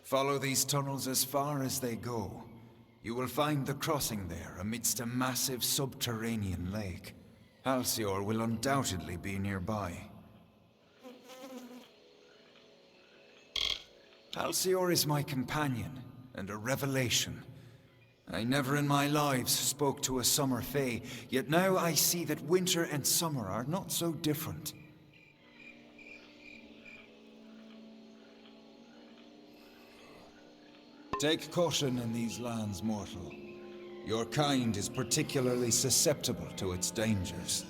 Follow these tunnels as far as they go. You will find the crossing there amidst a massive subterranean lake. Halcyon will undoubtedly be nearby. Halcyon is my companion and a revelation. I never in my life spoke to a summer fae, yet now I see that winter and summer are not so different. Take caution in these lands, mortal. Your kind is particularly susceptible to its dangers.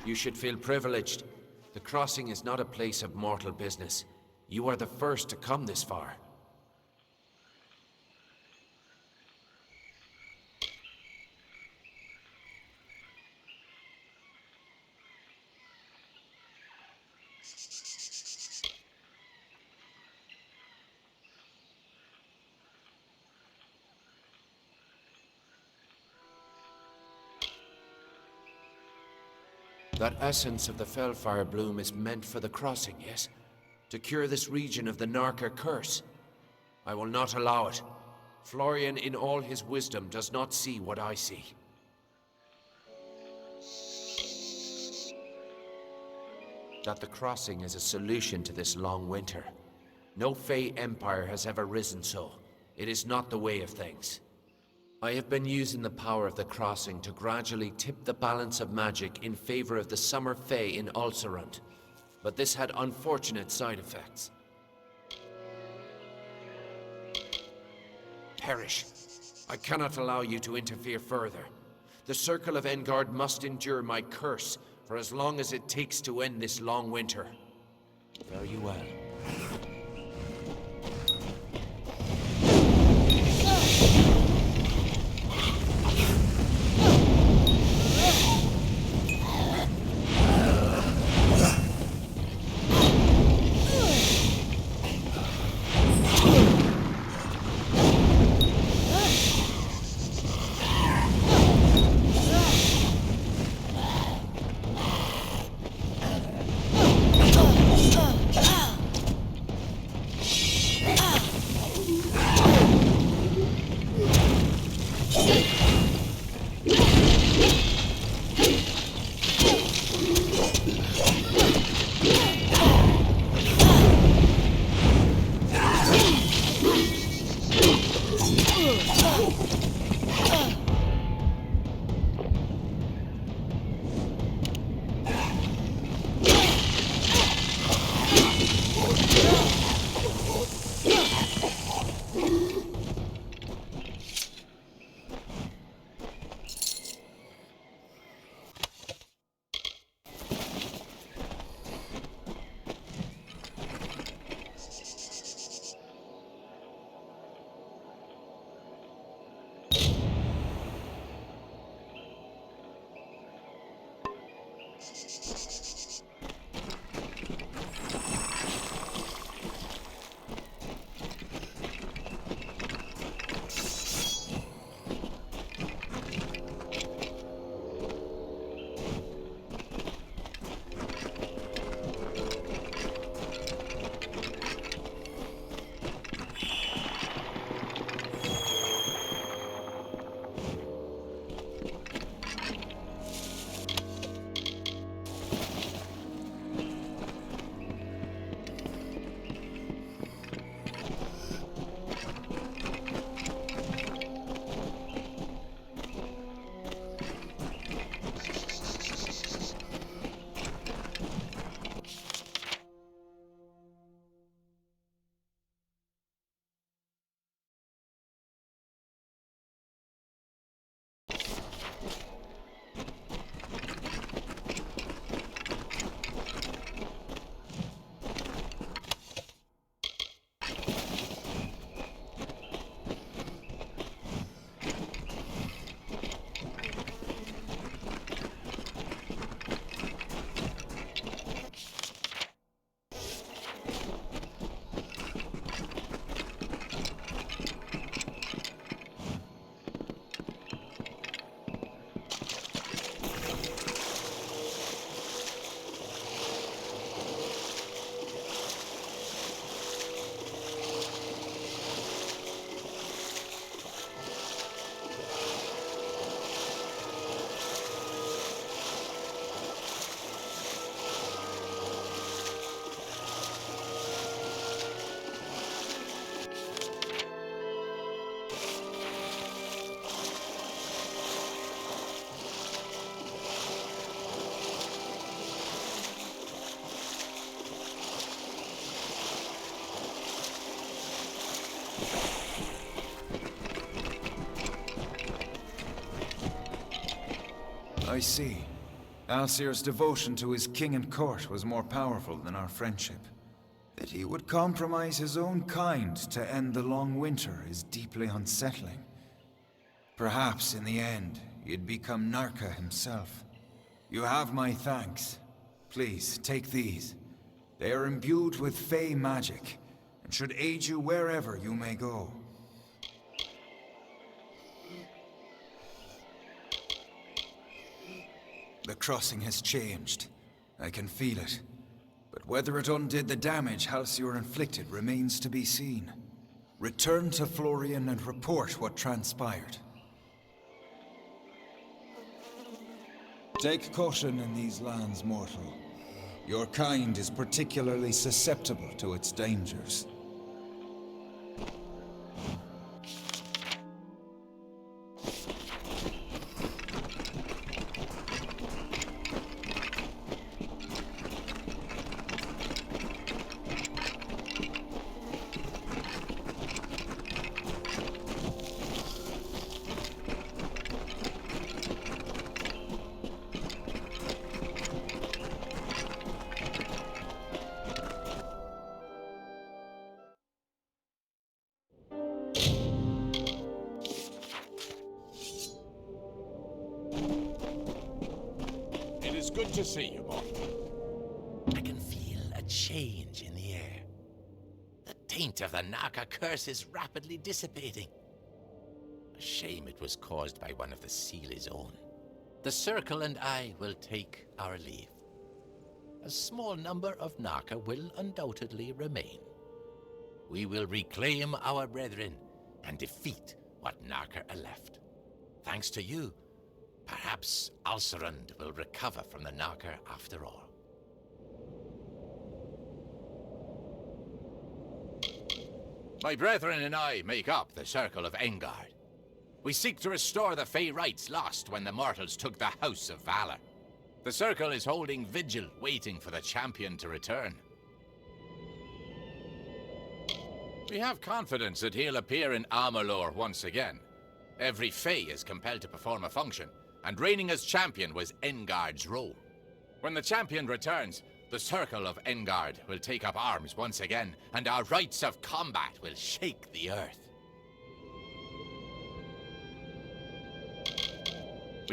You should feel privileged. The crossing is not a place of mortal business. You are the first to come this far. That essence of the Fellfire bloom is meant for the crossing, yes? To cure this region of the Narca curse. I will not allow it. Florian, in all his wisdom, does not see what I see. That the crossing is a solution to this long winter. No Fey empire has ever risen so. It is not the way of things. I have been using the power of the crossing to gradually tip the balance of magic in favor of the Summer Fae in Ulcerant, but this had unfortunate side effects. Perish. I cannot allow you to interfere further. The Circle of Engard must endure my curse for as long as it takes to end this long winter. Fare you well. I see. Alcir's devotion to his king and court was more powerful than our friendship. That he would compromise his own kind to end the long winter is deeply unsettling. Perhaps in the end, he'd become Narka himself. You have my thanks. Please, take these. They are imbued with Fey magic, and should aid you wherever you may go. The crossing has changed. I can feel it. But whether it undid the damage Halcyon inflicted remains to be seen. Return to Florian and report what transpired. Take caution in these lands, mortal. Your kind is particularly susceptible to its dangers. Good to see you, Mortal. I can feel a change in the air. The taint of the Naka curse is rapidly dissipating. A shame it was caused by one of the Sealy's own. The Circle and I will take our leave. A small number of Naka will undoubtedly remain. We will reclaim our brethren and defeat what Naka are left. Thanks to you, perhaps Alcerund will recover from the Naka after all. My brethren and I make up the Circle of Engard. We seek to restore the Fey rights lost when the mortals took the House of Valor. The Circle is holding vigil, waiting for the champion to return. We have confidence that he'll appear in Amalur once again. Every Fey is compelled to perform a function, and reigning as champion was Engard's role. When the champion returns, the Circle of Engard will take up arms once again, and our rites of combat will shake the earth.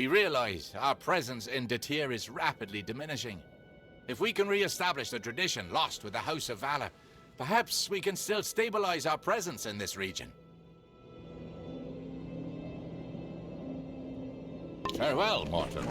We realize our presence in Detir is rapidly diminishing. If we can re-establish the tradition lost with the House of Valor, perhaps we can still stabilize our presence in this region. Farewell, Morton.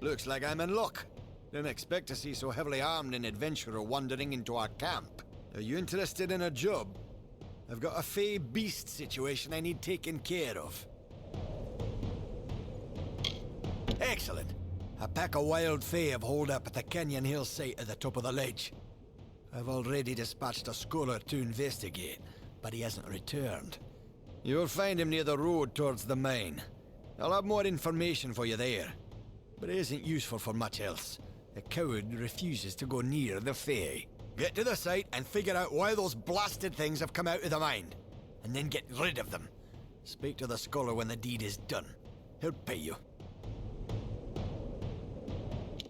Looks like I'm in luck. Didn't expect to see so heavily armed an adventurer wandering into our camp. Are you interested in a job? I've got a fey beast situation I need taken care of. Excellent. A pack of wild fae have holed up at the canyon hill site at the top of the ledge. I've already dispatched a scholar to investigate, but he hasn't returned. You'll find him near the road towards the mine. I'll have more information for you there. But it isn't useful for much else. The coward refuses to go near the fae. Get to the site and figure out why those blasted things have come out of the mine. And then get rid of them. Speak to the scholar when the deed is done. He'll pay you.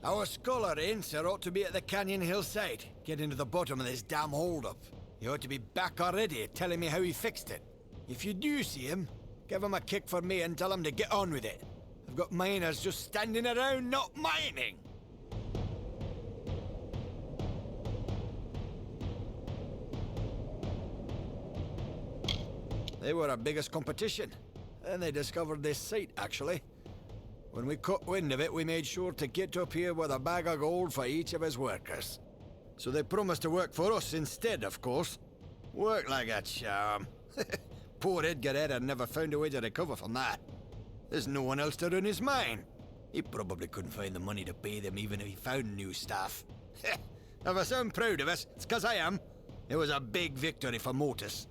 Our scholar, Incer, ought to be at the canyon hillside, getting to the bottom of this damn hold-up. He ought to be back already, telling me how he fixed it. If you do see him, give him a kick for me and tell him to get on with it. I've got miners just standing around not mining. They were our biggest competition, and they discovered this site, actually. When we caught wind of it, we made sure to get up here with a bag of gold for each of his workers. So they promised to work for us instead, of course. Work like a charm. Poor Edgar Edda never found a way to recover from that. There's no one else to run his mine. He probably couldn't find the money to pay them even if he found new staff. If I sound proud of us, it's 'cause I am. It was a big victory for Motus.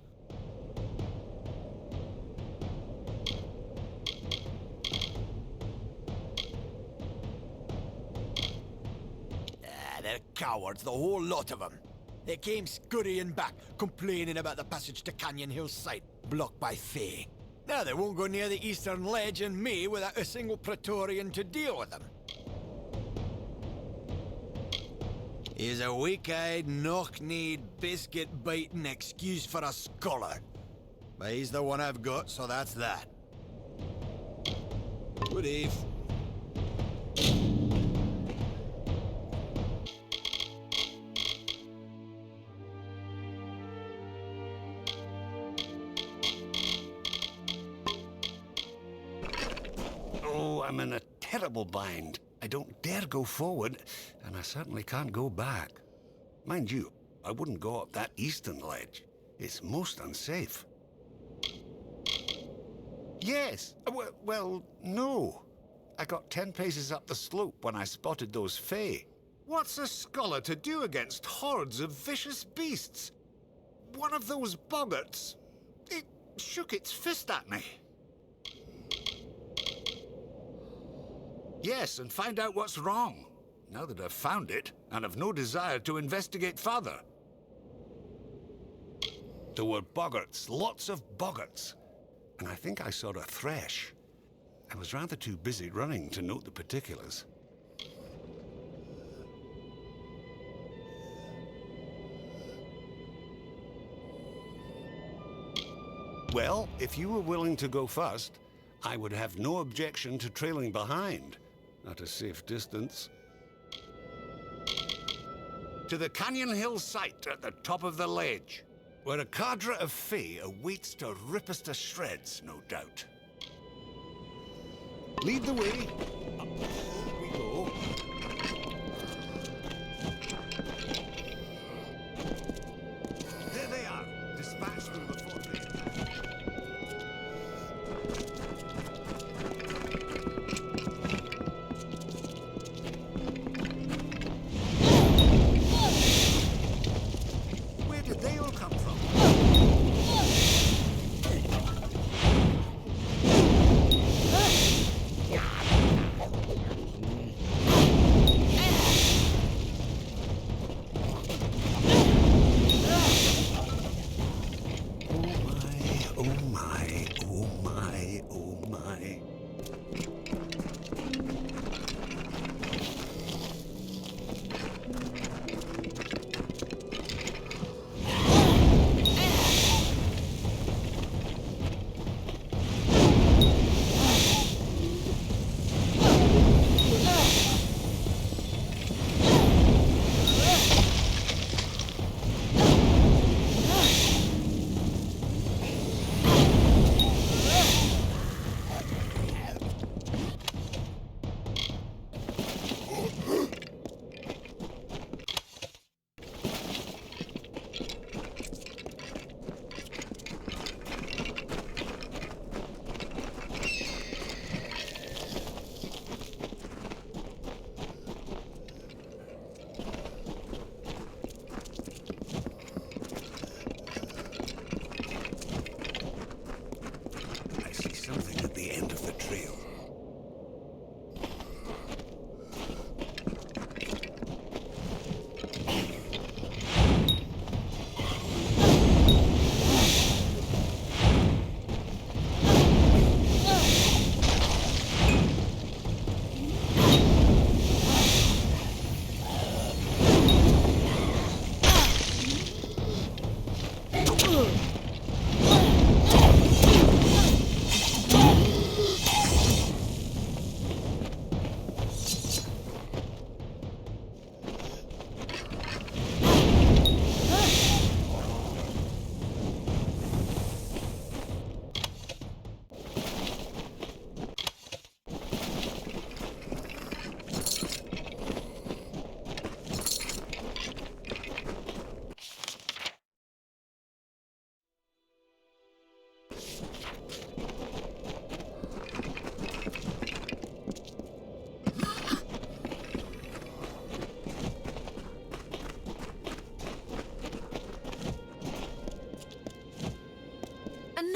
They're cowards, the whole lot of them. They came scurrying back, complaining about the passage to Canyon Hill site, blocked by Fae. Now they won't go near the eastern ledge and me without a single Praetorian to deal with them. He's a weak-eyed, knock-kneed, biscuit-biting excuse for a scholar. But he's the one I've got, so that's that. Good eve. Oh, I'm in a terrible bind. I don't dare go forward, and I certainly can't go back. Mind you, I wouldn't go up that eastern ledge. It's most unsafe. Yes, well, no. I got 10 paces up the slope when I spotted those Fae. What's a scholar to do against hordes of vicious beasts? One of those boggarts, it shook its fist at me. Yes, and find out what's wrong. Now that I've found it, and have no desire to investigate further. There were boggarts, lots of boggarts. And I think I saw a thresh. I was rather too busy running to note the particulars. Well, if you were willing to go first, I would have no objection to trailing behind, at a safe distance. To the Canyon Hill site at the top of the ledge, where a cadre of Fae awaits to rip us to shreds, no doubt. Lead the way. Up we go. There they are, dispatched through the fortress. Where did they all come from?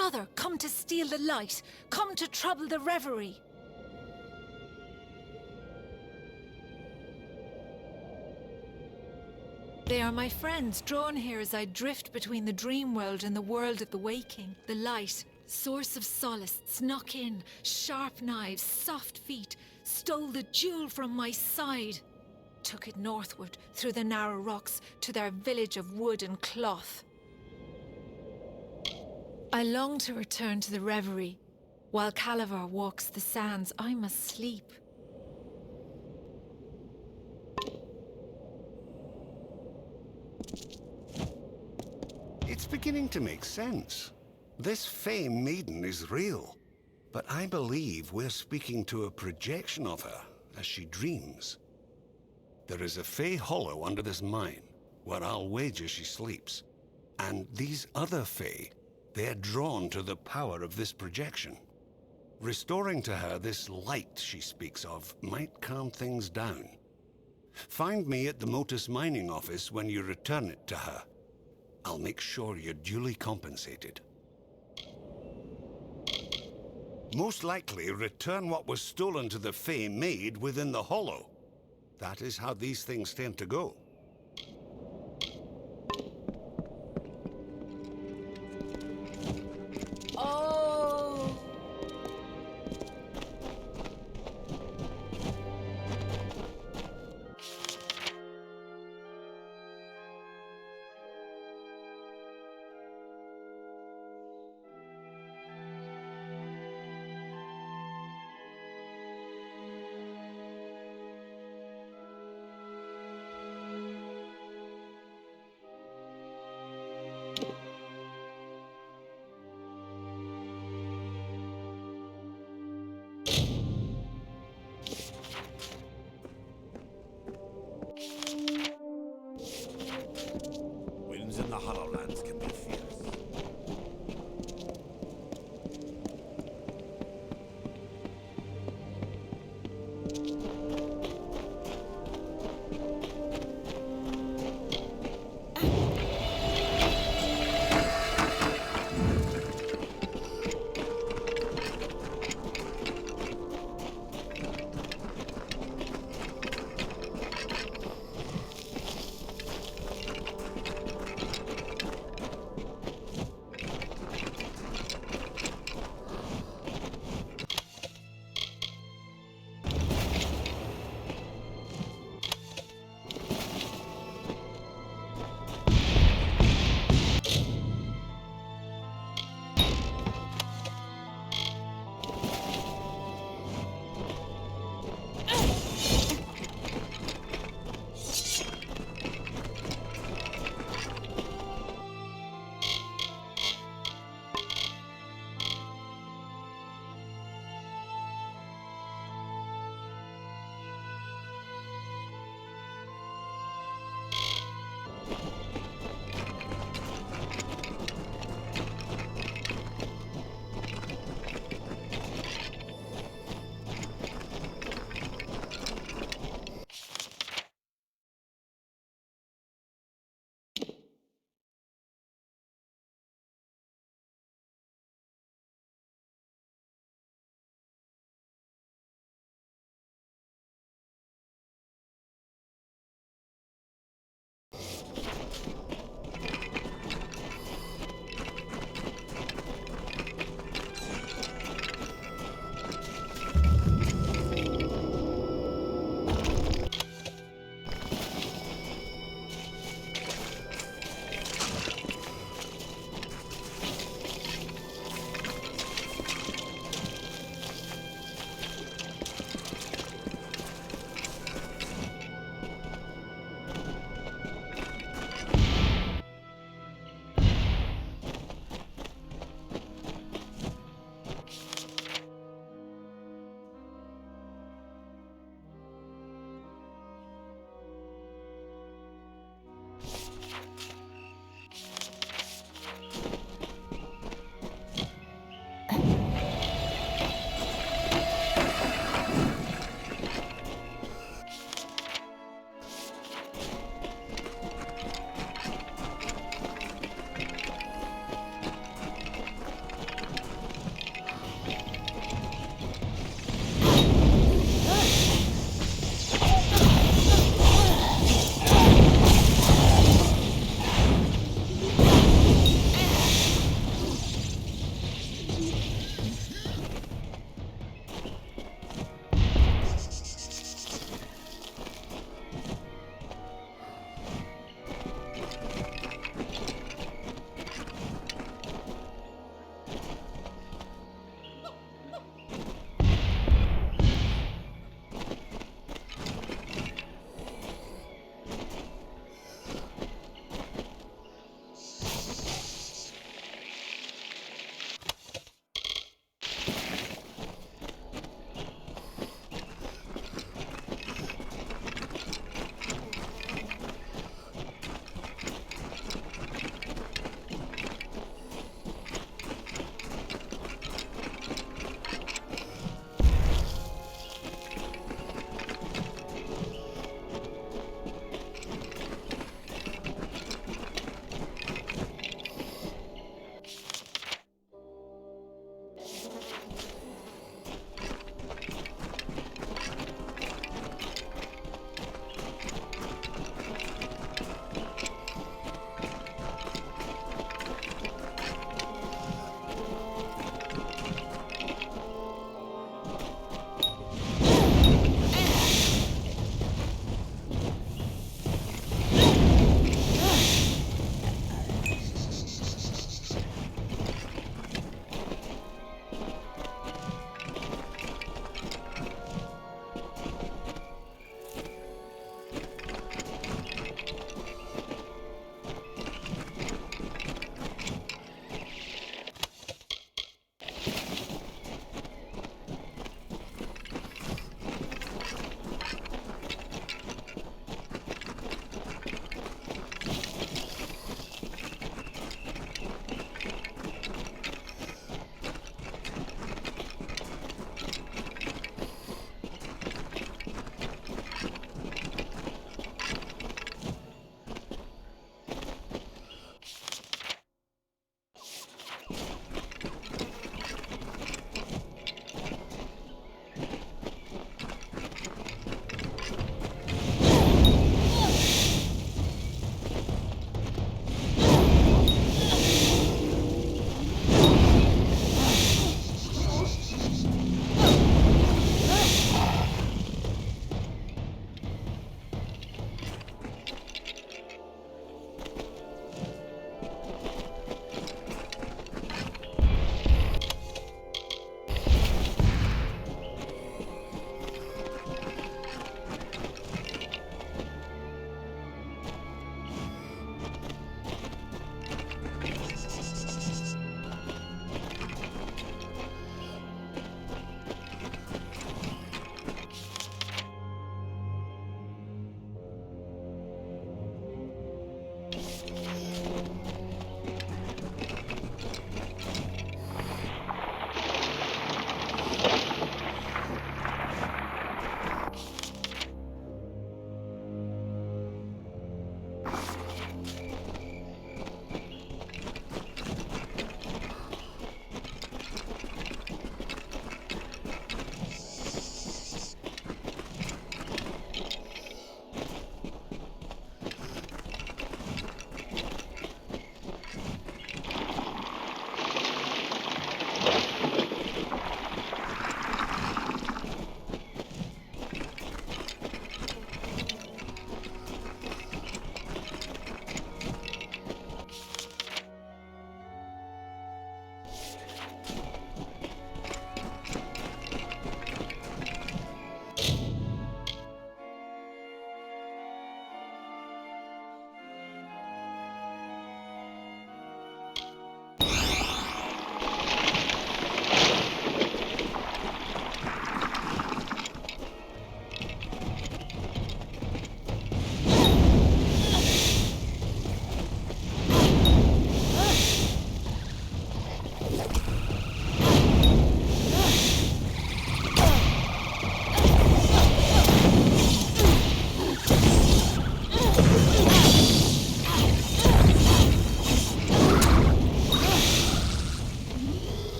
Another come to steal the light, come to trouble the reverie. They are my friends, drawn here as I drift between the dream world and the world of the waking. The light, source of solace, snuck in, sharp knives, soft feet, stole the jewel from my side. Took it northward, through the narrow rocks, to their village of wood and cloth. I long to return to the reverie. While Calavar walks the sands, I must sleep. It's beginning to make sense. This Fey maiden is real, but I believe we're speaking to a projection of her as she dreams. There is a Fey hollow under this mine, where I'll wager she sleeps. And these other Fey, they're drawn to the power of this projection. Restoring to her this light she speaks of might calm things down. Find me at the Motus mining office when you return it to her. I'll make sure you're duly compensated. Most likely return what was stolen to the Fey maid within the hollow. That is how these things tend to go. Oh! Winds in the Hollowlands can be fierce.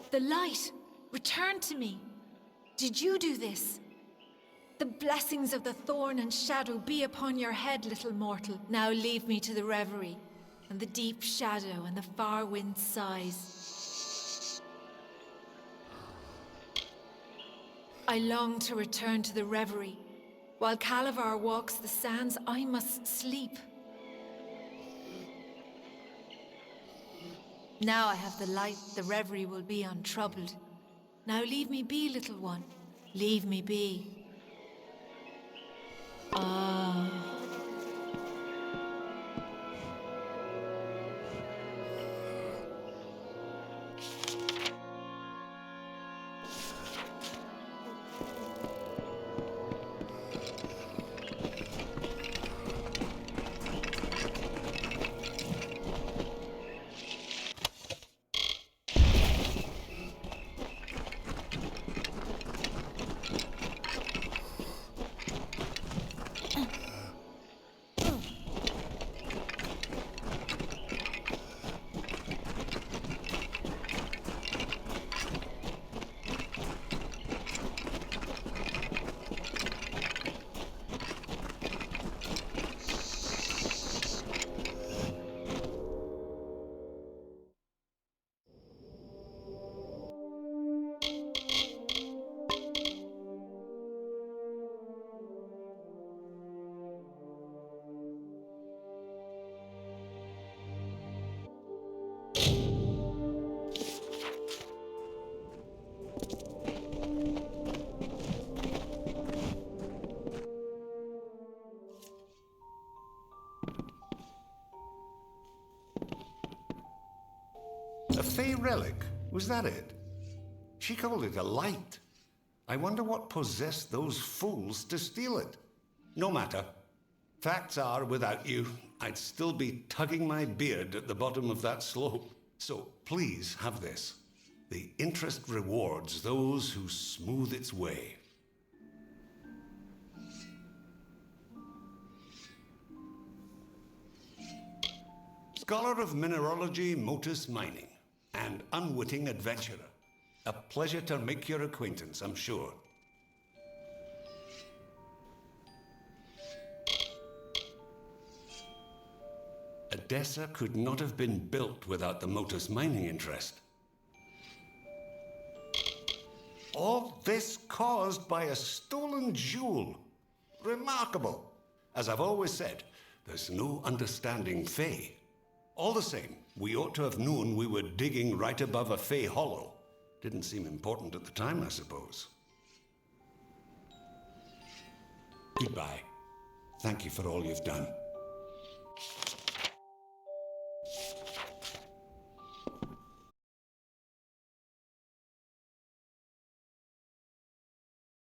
The light! Return to me! Did you do this? The blessings of the thorn and shadow be upon your head, little mortal. Now leave me to the reverie, and the deep shadow and the far wind sighs. I long to return to the reverie. While Calavar walks the sands, I must sleep. Now I have the light, the reverie will be untroubled. Now leave me be, little one. Leave me be. Ah. A Fey relic? Was that it? She called it a light. I wonder what possessed those fools to steal it. No matter. Facts are, without you, I'd still be tugging my beard at the bottom of that slope. So please have this. The interest rewards those who smooth its way. Scholar of Mineralogy, Motus Mining, and unwitting adventurer. A pleasure to make your acquaintance, I'm sure. Edessa could not have been built without the Motus mining interest. All this caused by a stolen jewel. Remarkable. As I've always said, there's no understanding Fey. All the same, we ought to have known we were digging right above a Fey hollow. Didn't seem important at the time, I suppose. Goodbye. Thank you for all you've done.